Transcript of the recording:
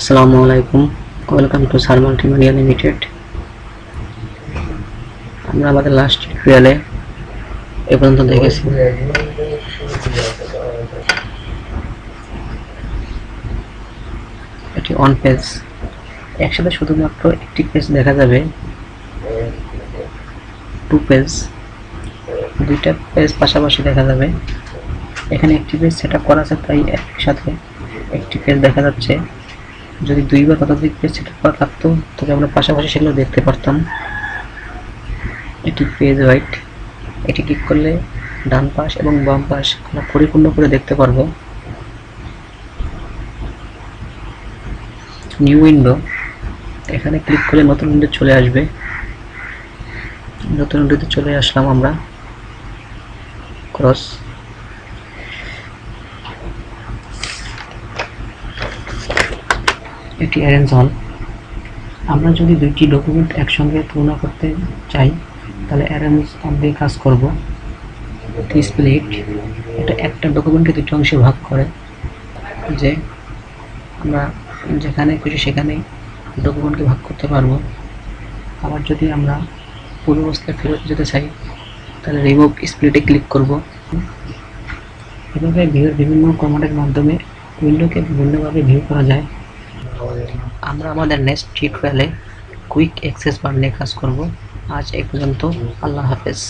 আসসালামু আলাইকুম, welcome to sir multimedia limited. আমরা আমাদের লাস্ট টিউটোরিয়ালে এ পর্যন্ত দেখেছি এটি অন পেজ। একসাথে শুধুমাত্র একটি পেজ দেখা যাবে, টু পেজ, দুইটা পেজ পাশাপাশি দেখা যাবে। এখানে একটি পেজ সেট আপ করা আছে, তাই একসাথে একটি পেজ দেখা যাচ্ছে। যদি দুইবার শতাধিক পেজ সেট আপ করা থাকতো তবে আমরা পাশাপাশি সেগুলো দেখতে পারতাম। এটি পেজ হোয়াইট, এটি ক্লিক করলে ডান পাশ এবং বাম পাশ আমরা পরিপূর্ণ করে দেখতে পারবো। নিউ উইন্ডো, এখানে ক্লিক করলে নতুন উইন্ডো চলে আসবে। নতুন উইন্ডোতে চলে আসলাম আমরা। ক্রস, এটি অ্যারেঞ্জ অল। আমরা যদি দুইটি ডকুমেন্ট একসঙ্গে তুলনা করতে চাই তাহলে অ্যারেঞ্জ অল দিয়ে কাজ করব। স্প্লিট, এটা একটা ডকুমেন্টকে দুটো অংশে ভাগ করে, যে আমরা যেখানে খুশি সেখানেই ডকুমেন্টকে ভাগ করতে পারবো। আবার যদি আমরা পূর্বাবস্থায় ফেরত যেতে চাই তাহলে রিমুভ স্প্লিটে ক্লিক করব। এভাবে ভিউর বিভিন্ন কমান্ডের মাধ্যমে উইন্ডোকে বিভিন্নভাবে ভিউ করা যায়। আমরা আমাদের নেক্সট টিউটোরিয়ালে কুইক অ্যাক্সেস বার নিয়ে কাজ করব। আজ এই পর্যন্ত, আল্লাহ হাফেজ।